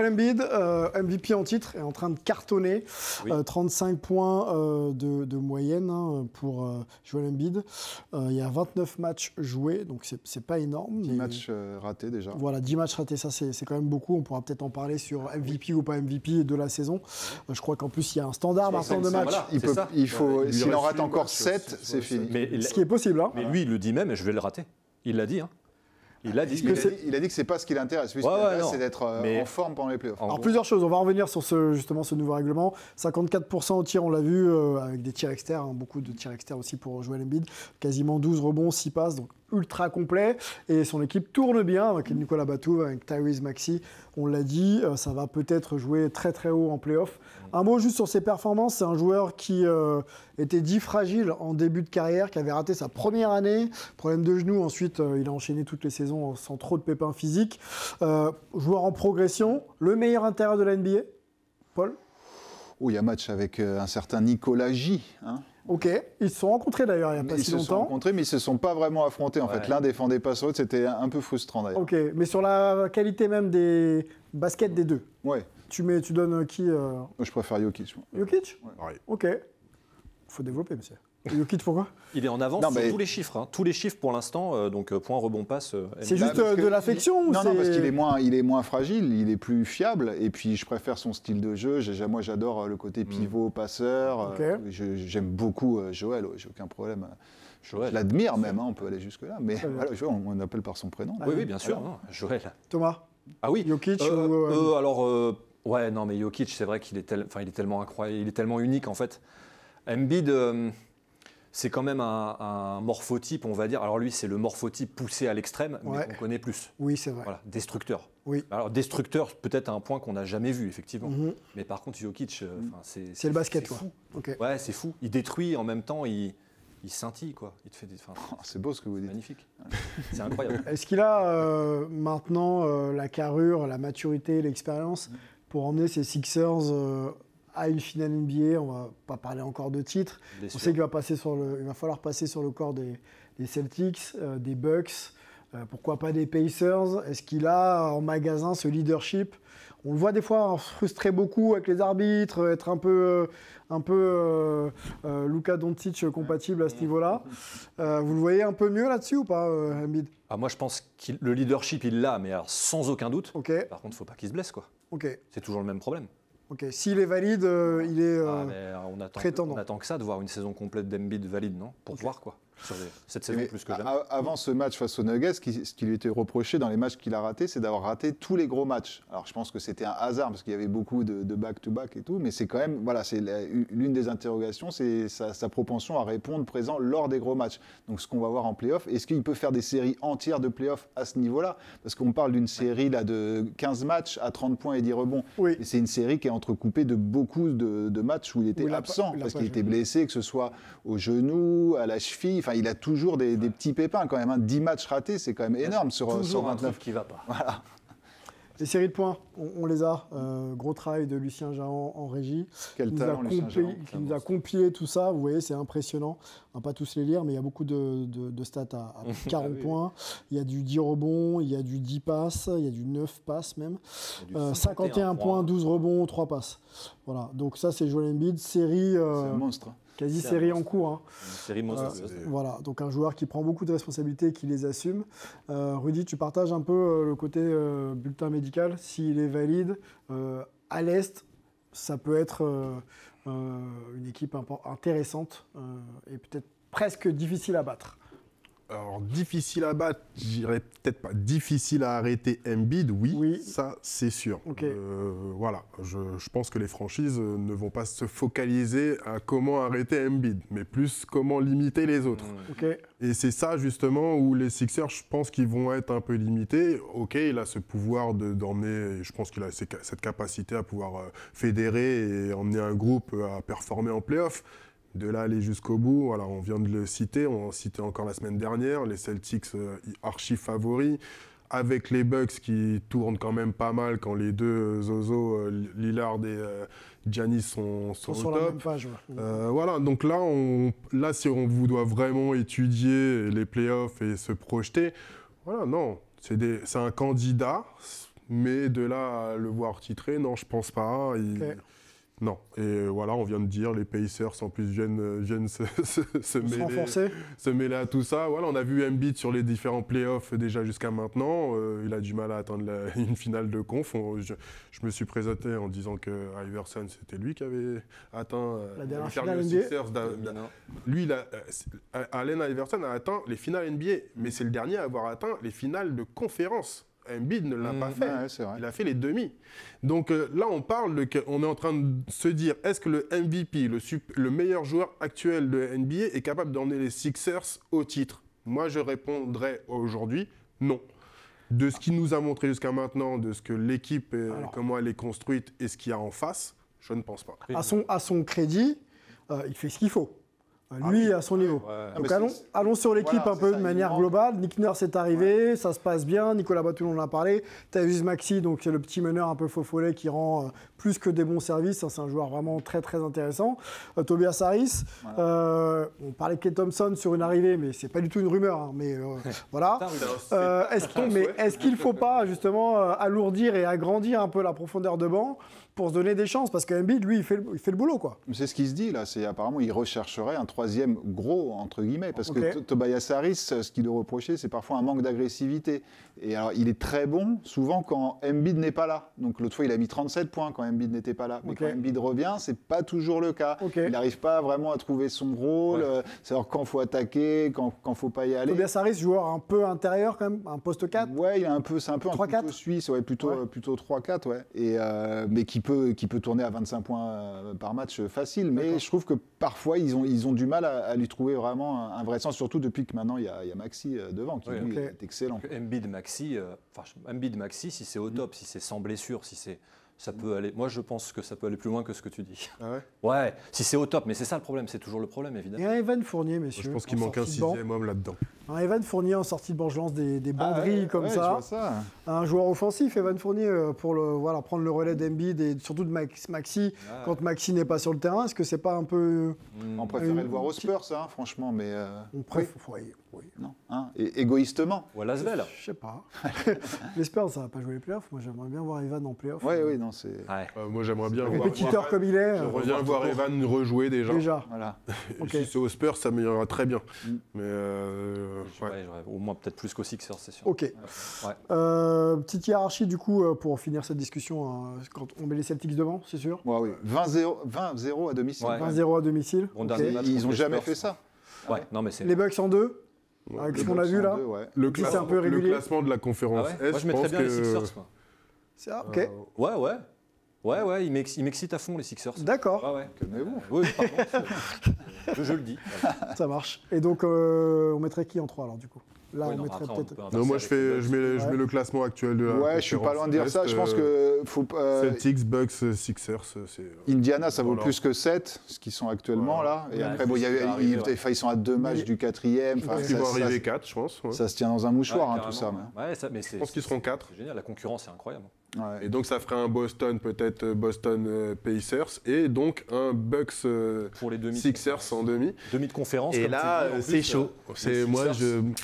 Joel Embiid, MVP en titre, est en train de cartonner. Oui. 35 points de moyenne pour Joel Embiid. Il y a 29 matchs joués, donc c'est pas énorme. 10 matchs ratés déjà. Voilà, 10 matchs ratés, ça c'est quand même beaucoup. On pourra peut-être en parler sur MVP ou pas MVP de la saison. Je crois qu'en plus, il y a un standard maintenant de match. Voilà, S'il en rate encore 7, c'est fini. Ce qui est possible. Hein. Mais lui, il le dit même, et je vais le rater. Il l'a dit. Hein. Il a dit que c'est pas ce qui l'intéresse. Lui, ce qui l'intéresse, c'est d'être en forme pendant les playoffs. Alors, plusieurs choses. On va revenir sur ce nouveau règlement. 54% au tir, on l'a vu, avec des tirs externes. Beaucoup de tirs externes aussi pour Joel Embiid. Quasiment 12 rebonds, 6 passes. Donc, ultra complet. Et son équipe tourne bien avec Nicolas Batum, avec Tyrese Maxey. On l'a dit, ça va peut-être jouer très très haut en playoff. Un mot juste sur ses performances. C'est un joueur qui était dit fragile en début de carrière, qui avait raté sa première année. Problème de genou. Ensuite, il a enchaîné toutes les saisons sans trop de pépins physiques. Joueur en progression. Le meilleur intérieur de la NBA. Paul ? Il y a match avec un certain Nicolas J. Hein. Ok, ils se sont rencontrés d'ailleurs il n'y a pas si longtemps. Ils se sont rencontrés, mais ils ne se sont pas vraiment affrontés. En fait, l'un défendait pas sur l'autre, c'était un peu frustrant d'ailleurs. Ok, mais sur la qualité même des baskets des deux. Ouais. Tu donnes qui Moi, je préfère Jokic. Jokic ? Ouais. Ok. Il faut développer, monsieur. Jokic, pourquoi ? Il est en avance sur tous les chiffres. Hein. Tous les chiffres pour l'instant, donc point, rebond, passe. C'est juste de l'affection Non, parce qu'il est moins fragile, il est plus fiable. Et puis, je préfère son style de jeu. Moi, j'adore le côté pivot, passeur. Okay. J'aime beaucoup Joël, j'ai aucun problème. Joël. Je l'admire même, on peut aller jusque-là. Mais voilà, on l'appelle par son prénom. Oui, bien sûr. Non, Joël. Thomas ? Ah oui. Jokic ouais, non, mais Jokic, c'est vrai qu'il est, il est tellement incroyable, il est tellement unique en fait. Embiid, c'est quand même un morphotype, on va dire. Alors lui, c'est le morphotype poussé à l'extrême, mais on connaît plus. Oui, c'est vrai. Voilà, destructeur. Oui. Alors destructeur, peut-être à un point qu'on n'a jamais vu, effectivement. Mais par contre, Jokic, c'est le basket, quoi. Fou. Okay. Ouais, c'est fou. Il détruit en même temps, il scintille, quoi. Il te fait des. C'est beau ce que vous dites. Magnifique. C'est incroyable. Est-ce qu'il a maintenant la carrure, la maturité, l'expérience pour emmener ses Sixers à une finale NBA? On va pas parler encore de titre. On sait qu'il va falloir passer sur le corps des Celtics, des Bucks, pourquoi pas des Pacers. Est-ce qu'il a en magasin ce leadership? On le voit des fois frustrer beaucoup avec les arbitres, être un peu Luka Doncic compatible à ce niveau-là. Vous le voyez un peu mieux là-dessus ou pas, Embiid? Moi, je pense que le leadership, il l'a, mais alors, sans aucun doute. Okay. Par contre, il ne faut pas qu'il se blesse, quoi. Okay. C'est toujours le même problème. Ok, s'il est valide, il est prétendant. On attend que ça de voir une saison complète d'Embiid valide, non? Pour voir quoi. Sur cette saison plus que jamais. Avant ce match face aux Nuggets, ce qui lui était reproché dans les matchs qu'il a ratés, c'est d'avoir raté tous les gros matchs. Alors je pense que c'était un hasard parce qu'il y avait beaucoup de back-to-back et tout, mais c'est quand même, voilà, c'est l'une des interrogations, c'est sa propension à répondre présent lors des gros matchs. Donc ce qu'on va voir en play-off, est-ce qu'il peut faire des séries entières de play-off à ce niveau-là? Parce qu'on parle d'une série là, de 15 matchs à 30 points et 10 rebonds. Oui. Et c'est une série qui est entrecoupée de beaucoup de matchs où il était absent, parce qu'il était blessé, que ce soit au genou, à la cheville. Enfin, il a toujours des petits pépins quand même. 10 matchs ratés, c'est quand même énorme sur 29. Qui va pas. Voilà. Les séries de points, on les a. Gros travail de Lucien Jahan en régie. Quel talent, Lucien Jahan. Qui nous a compilé tout ça. Vous voyez, c'est impressionnant. On ne va pas tous les lire, mais il y a beaucoup de stats à 40 points. Il y a du 10 rebonds, il y a du 10 passes, il y a du 9 passes même. 51 points, 12 rebonds, 3 passes. Voilà, donc ça, c'est Joel Embiid. Série... c'est un monstre. Quasi série en cours. Hein. Une série monstrueuse. Voilà, donc un joueur qui prend beaucoup de responsabilités et qui les assume. Rudy, tu partages un peu le côté bulletin médical. S'il est valide, à l'Est, ça peut être une équipe intéressante et peut-être presque difficile à battre. Alors, difficile à battre, je dirais peut-être pas difficile à arrêter Embiid, oui. Ça c'est sûr. Okay. Voilà, je pense que les franchises ne vont pas se focaliser à comment arrêter Embiid, mais plus comment limiter les autres. Okay. Et c'est ça justement où les Sixers, je pense qu'ils vont être un peu limités. Ok, il a ce pouvoir d'emmener, je pense qu'il a cette capacité à pouvoir fédérer et emmener un groupe à performer en play-off. De là aller jusqu'au bout, voilà, on vient de le citer, on en citait encore la semaine dernière, les Celtics archi favoris, avec les Bucks qui tournent quand même pas mal quand les deux Zozo, Lillard et Giannis sont au sur top. La même page, ouais. Voilà, donc là, si on vous doit vraiment étudier les playoffs et se projeter, voilà, non, c'est un candidat, Mais de là à le voir titré, non, je pense pas. Ok. Non. Et voilà, on vient de dire, les Pacers en plus viennent se mêler à tout ça. Voilà, on a vu Embiid sur les différents playoffs déjà jusqu'à maintenant. Il a du mal à atteindre une finale de conf. Je me suis présenté en disant que Iverson, c'était lui qui avait atteint La dernière les finale NBA. Sixers. Lui, Allen Iverson a atteint les finales NBA, mais c'est le dernier à avoir atteint les finales de conférence. Embiid ne l'a pas fait. Ouais, c'est vrai. Il a fait les demi. Donc là, on est en train de se dire, est-ce que le MVP, le meilleur joueur actuel de NBA, est capable d'emmener les Sixers au titre? Moi, je répondrais aujourd'hui non. De ce qu'il nous a montré jusqu'à maintenant, de ce que l'équipe, comment elle est construite et ce qu'il y a en face, je ne pense pas. À son crédit, il fait ce qu'il faut. Lui, à son niveau. Ouais. Donc allons sur l'équipe voilà, un peu ça, de manière globale. Nick Nurse est arrivé, ça se passe bien. Nicolas Batum, on en a parlé. Tyrese Maxey, donc c'est le petit meneur un peu faux follet qui rend plus que des bons services. C'est un joueur vraiment très très intéressant. Tobias Harris, on parlait de Klay Thompson sur une arrivée, mais c'est pas du tout une rumeur. Hein, mais voilà. Est-ce qu'il ne faut pas justement alourdir et agrandir un peu la profondeur de banc pour se donner des chances? Parce qu'Embiid, lui, il fait le boulot, quoi. C'est ce qui se dit là, c'est apparemment il rechercherait un troisième gros entre guillemets, parce que Tobias Harris, ce qu'il lui reprochait, c'est parfois un manque d'agressivité. Et alors il est très bon souvent quand Embiid n'est pas là. Donc l'autre fois il a mis 37 points quand Embiid n'était pas là. Mais quand Embiid revient, c'est pas toujours le cas. Il n'arrive pas vraiment à trouver son rôle, savoir quand faut attaquer, quand faut pas y aller. Tobias Harris, joueur un peu intérieur quand même, un poste 4. Ouais, c'est un peu un couteau suisse, plutôt 3-4, ouais. Et mais qui peut tourner à 25 points par match facile. Mais je trouve que parfois ils ont du mal à lui trouver vraiment un vrai sens, surtout depuis que maintenant il y a Maxey devant qui lui est excellent. Embiid Maxey, si c'est au top, si c'est sans blessure, ça peut aller. Moi, je pense que ça peut aller plus loin que ce que tu dis. Ah ouais? Ouais, si c'est au top, mais c'est ça le problème, c'est toujours le problème, évidemment. Il y a Evan Fournier, messieurs. Je pense qu'il manque un sixième homme là-dedans. Evan Fournier en sortie de banc, je lance des banderilles comme ça. Je vois ça. Un joueur offensif, Evan Fournier, pour prendre le relais d'Embiid et surtout de Maxey quand Maxey n'est pas sur le terrain. Est-ce que c'est pas un peu... On préférait le voir aux Spurs, ça, franchement, mais... On préfère... Oui. Non, hein, et égoïstement. Ou à Lasvel. Je sais pas. Les Spurs, ça va pas jouer les playoffs. Moi, j'aimerais bien voir Evan en playoffs. Oui, non, c'est... Moi, j'aimerais bien voir... Compétiteur comme il est. J'aimerais bien voir Evan rejouer déjà. Voilà. Si c'est aux Spurs, ça m'ira très bien. Mais au moins peut-être plus qu'aux Sixers, c'est sûr. Ok. Petite hiérarchie du coup pour finir cette discussion. Quand on met les Celtics devant, c'est sûr. Oui. 20-0 à domicile. 20-0 à domicile. Ils n'ont jamais fait ça. Ouais, non, mais les Bucks en 2. Avec ce qu'on a vu là. Le classement de la conférence Est, moi, je mettrais bien les Sixers. C'est ça, ok. Ouais, ils m'excitent à fond les Sixers. D'accord. Calmez-vous. Oui, pardon. je le dis. Ça marche. Et donc, on mettrait qui en 3 alors du coup? Là, on mettrait peut-être. Non, moi, je mets le classement actuel de la conférence. Je suis pas loin de dire ça. Je pense que faut. Celtics, Bucks, Sixers. Indiana, ça vaut plus que 7, ce qu'ils sont actuellement là. Et après, ils sont à 2 matchs du 4e. Ils vont arriver 4, je pense. Ça se tient dans un mouchoir, tout ça. Je pense qu'ils seront 4. C'est génial, la concurrence est incroyable. Et donc ça ferait un Boston, peut-être Boston Pacers, et donc un Bucks pour les Sixers en demi. Demi de conférence. Et là, c'est chaud. Moi, je n'ai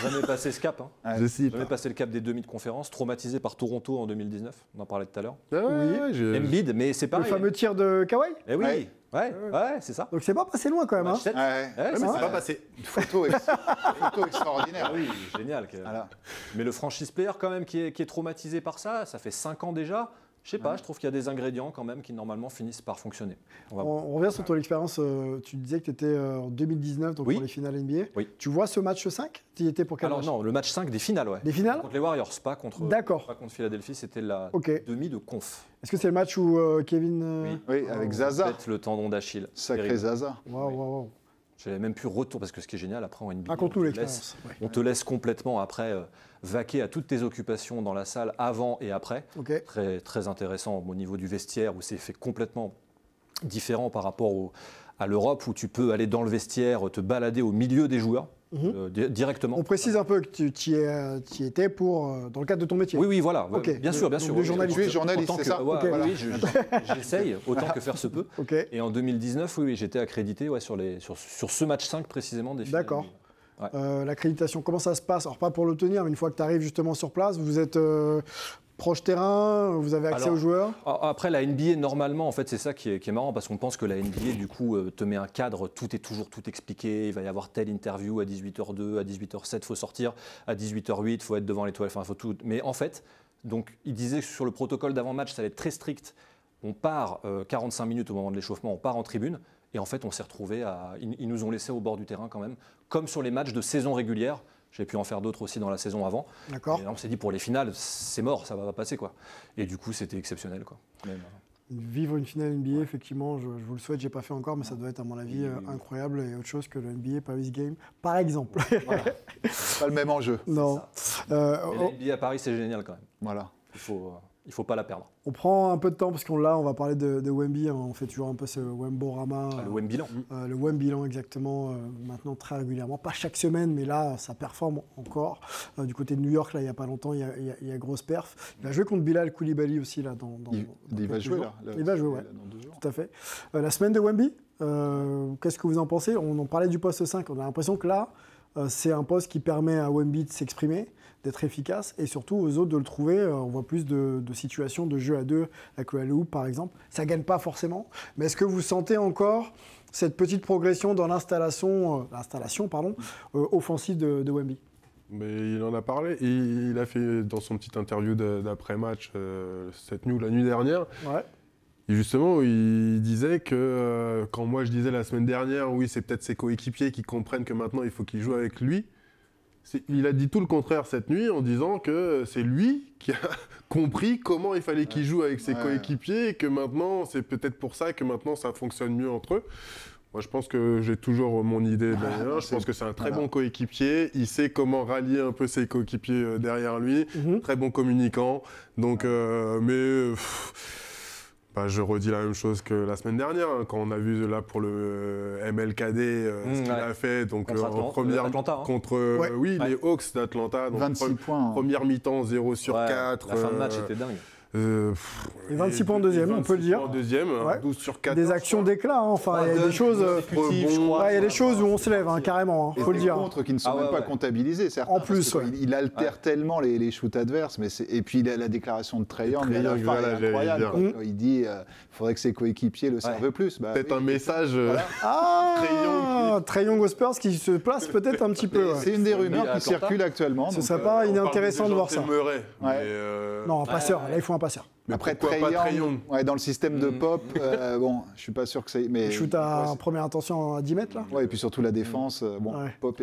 jamais passé ce cap. Je sais jamais passé le cap des demi de conférence, traumatisé par Toronto en 2019. On en parlait tout à l'heure. Embiid, mais c'est pas le fameux tir de Kawhi. Eh oui. Ouais, c'est ça. Donc c'est pas passé loin quand même. Mais c'est pas passé. Une photo extraordinaire. Oui, génial. Voilà. Mais le franchise player quand même qui est traumatisé par ça fait 5 ans déjà. Je sais pas, je trouve qu'il y a des ingrédients quand même qui normalement finissent par fonctionner. On revient sur ton expérience. Tu disais que tu étais en 2019 donc pour les finales NBA. Oui. Tu vois ce match 5 Tu y étais pour quel match? Non, le match 5 des finales, ouais. Des finales? Contre les Warriors, pas contre Philadelphie, c'était la demi de conf. Est-ce que c'est le match où Kevin... Oui, avec Zaza. Le tendon d'Achille. Sacré Zaza. Waouh. J'avais même pu retour parce que ce qui est génial après en NBA, raconte-nous l'expérience. On te laisse complètement après vaquer à toutes tes occupations dans la salle avant et après. Très, très intéressant au niveau du vestiaire où c'est fait complètement différent par rapport à l'Europe où tu peux aller dans le vestiaire, te balader au milieu des joueurs. Directement. On précise un peu que tu y étais dans le cadre de ton métier. Oui, voilà. Bien sûr. Tu es journaliste, c'est ça? Oui, j'essaye autant que faire se peut. Et en 2019, j'étais accrédité sur ce match 5 précisément des finales. D'accord. L'accréditation, comment ça se passe? Alors pas pour l'obtenir, mais une fois que tu arrives justement sur place, vous êtes proche terrain, vous avez accès aux joueurs? Après, la NBA, normalement, en fait, c'est ça qui est marrant, parce qu'on pense que la NBA, du coup, te met un cadre, tout est toujours tout expliqué, il va y avoir telle interview à 18h02, à 18h07, il faut sortir, à 18h08, il faut être devant les toilettes, enfin, il faut tout. Mais en fait, donc, il disait que sur le protocole d'avant-match, ça allait être très strict. On part 45 minutes au moment de l'échauffement, on part en tribune, et en fait, on s'est retrouvés ils nous ont laissés au bord du terrain quand même, comme sur les matchs de saison régulière. J'ai pu en faire d'autres aussi dans la saison avant. D'accord. Et là, on s'est dit, pour les finales, c'est mort, ça va pas passer, quoi. Et du coup, c'était exceptionnel, quoi. Même, Vivre une finale NBA, effectivement, je vous le souhaite, j'ai pas fait encore, mais ça doit être, à mon avis, incroyable et autre chose que le NBA Paris Game, par exemple. Voilà. C'est pas le même enjeu. Non. et la NBA à Paris, c'est génial quand même. Voilà. Il faut pas la perdre. On prend un peu de temps parce qu'on on va parler de Wemby, hein, on fait toujours un peu ce Wemborama. Le Wembilan. Le Wembilan exactement, maintenant très régulièrement, pas chaque semaine, mais là ça performe encore. Du côté de New York, là il n'y a pas longtemps, il y a grosse perf. Il va jouer contre Bilal Koulibaly aussi là. Il va jouer là. Il va jouer, ouais. Dans 2 jours. Tout à fait. La semaine de Wemby, qu'est-ce que vous en pensez? On en parlait du poste 5, on a l'impression que là, c'est un poste qui permet à Wemby de s'exprimer, d'être efficace, et surtout aux autres de le trouver. On voit plus de situations de jeu à 2 avec le alley-oop par exemple. Ça ne gagne pas forcément, mais est-ce que vous sentez encore cette petite progression dans l'installation offensive de Wemby? Mais il en a parlé, il a fait dans son petite interview d'après-match cette nuit ou la nuit dernière. Ouais. Et justement, il disait que quand moi je disais la semaine dernière, oui, c'est peut-être ses coéquipiers qui comprennent que maintenant il faut qu'il joue avec lui. Il a dit tout le contraire cette nuit en disant que c'est lui qui a compris comment il fallait qu'il joue avec ses coéquipiers et que maintenant, c'est peut-être pour ça que maintenant ça fonctionne mieux entre eux. Moi, je pense que j'ai toujours mon idée derrière. Je pense que c'est un très bon coéquipier. Il sait comment rallier un peu ses coéquipiers derrière lui. Très bon communicant. Donc, je redis la même chose que la semaine dernière, hein, quand on a vu là pour le MLKD ce qu'il a fait donc, en première Atlanta, hein. contre les Hawks d'Atlanta. 26 points. Première mi-temps, 0 sur 4. La fin de match était dingue. Et 26 points en deuxième, on peut le dire. En deuxième, 12 sur 4. Des actions d'éclat, hein. Enfin, il y a des choses. Il y a des choses où on se lève, hein, carrément, il faut le dire. Contre qui ne sont même pas comptabilisés, certains. En plus, il altère tellement les shoots adverses, et puis la déclaration de Trae Young, est incroyable. Quand il dit qu'il faudrait que ses coéquipiers le servent plus. Peut-être un message. Trae Young aux Spurs qui se place peut-être un petit peu. C'est une des rumeurs qui circulent actuellement. Ce serait pas inintéressant de voir ça. Non, un passeur, là il faut un passeur. Après, Trae Young, dans le système de Pop, je suis pas sûr que c'est. Il shoot à première intention à 10 mètres, là. Ouais, et puis surtout la défense. Pop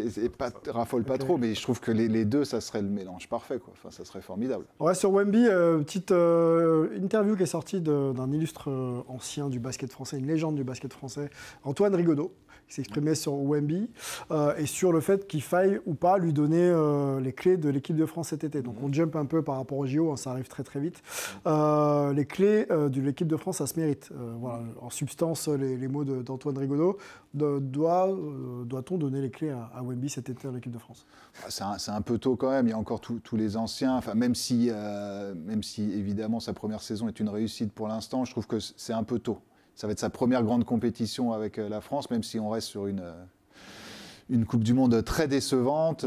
raffole pas trop, mais je trouve que les deux, ça serait le mélange parfait, quoi. Enfin, ça serait formidable. Ouais, sur Wemby, petite interview qui est sortie d'un illustre ancien du basket français, une légende du basket français, Antoine Rigaudot, qui s'exprimait sur Wemby et sur le fait qu'il faille ou pas lui donner les clés de l'équipe de France cet été. Donc on jump un peu par rapport au JO, hein, ça arrive très très vite. Les clés de l'équipe de France, ça se mérite. Voilà. En substance, les mots d'Antoine Rigaudot, doit-on donner les clés à Wemby cet été à l'équipe de France? C'est un peu tôt quand même, il y a encore tous les anciens, enfin, même si évidemment sa première saison est une réussite pour l'instant, je trouve que c'est un peu tôt. Ça va être sa première grande compétition avec la France, même si on reste sur une Coupe du Monde très décevante.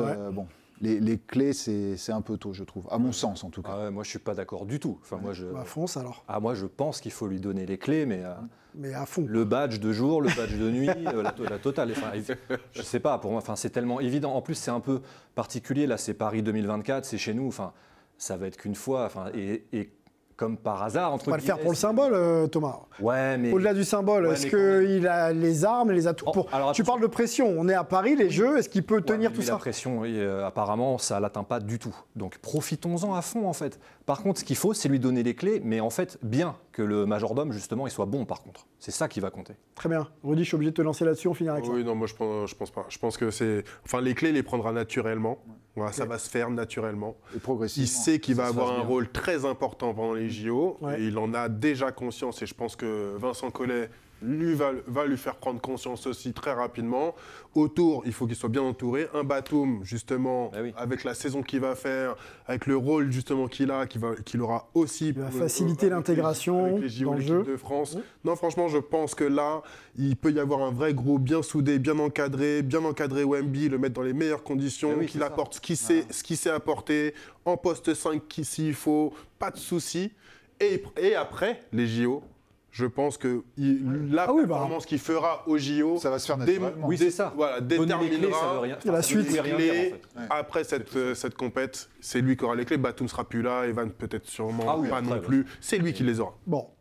Les clés, c'est un peu tôt, je trouve, à mon sens en tout cas. Moi, je ne suis pas d'accord du tout. Enfin, fonce alors. Moi, je pense qu'il faut lui donner les clés, mais à fond. Le badge de jour, le badge de nuit, la totale. Enfin, je ne sais pas, pour moi, c'est tellement évident. En plus, c'est un peu particulier. Là, c'est Paris 2024, c'est chez nous. Enfin, ça va être qu'une fois. Enfin, et comme par hasard, entre guillemets. On va le faire pour le symbole, Thomas. Ouais, mais... Au-delà du symbole, est-ce qu'il a les armes et les atouts pour... Tu parles de pression, on est à Paris, les Jeux, est-ce qu'il peut tenir tout ça? La pression, apparemment, ça ne l'atteint pas du tout. Donc profitons-en à fond, en fait. Par contre, ce qu'il faut, c'est lui donner les clés, mais en fait, bien que le majordome, justement, il soit bon, par contre. C'est ça qui va compter. Très bien. Rudy, je suis obligé de te lancer là-dessus, on finira avec ça. Oui, non, moi, je pense pas. Je pense que c'est... Enfin, les clés, il les prendra naturellement. Voilà, ça va se faire naturellement. Et progressivement. Il sait qu'il va avoir un rôle très important pendant les JO. Et il en a déjà conscience. Et je pense que Vincent Collet va lui faire prendre conscience aussi très rapidement. Autour, il faut qu'il soit bien entouré. Un Batum, justement, avec la saison qu'il va faire, avec le rôle justement qu'il aura aussi. Il va faciliter l'intégration avec les JO, dans le l'équipe jeu. de France. Non, franchement, je pense que là, il peut y avoir un vrai groupe bien soudé, bien encadré Wemby, le mettre dans les meilleures conditions, qu'il apporte ce qu'il sait apporter, en poste 5 s'il faut, pas de souci. Et après les JO, je pense que la performance qu'il fera aux JO, ça va se faire naturellement. Oui, c'est ça. Voilà, Donner les clés, ça veut rien. La suite, ça veut rien dire, en fait. après cette compète, c'est lui qui aura les clés. Batum sera plus là, Evan peut-être sûrement pas non plus. C'est lui qui les aura. Bon,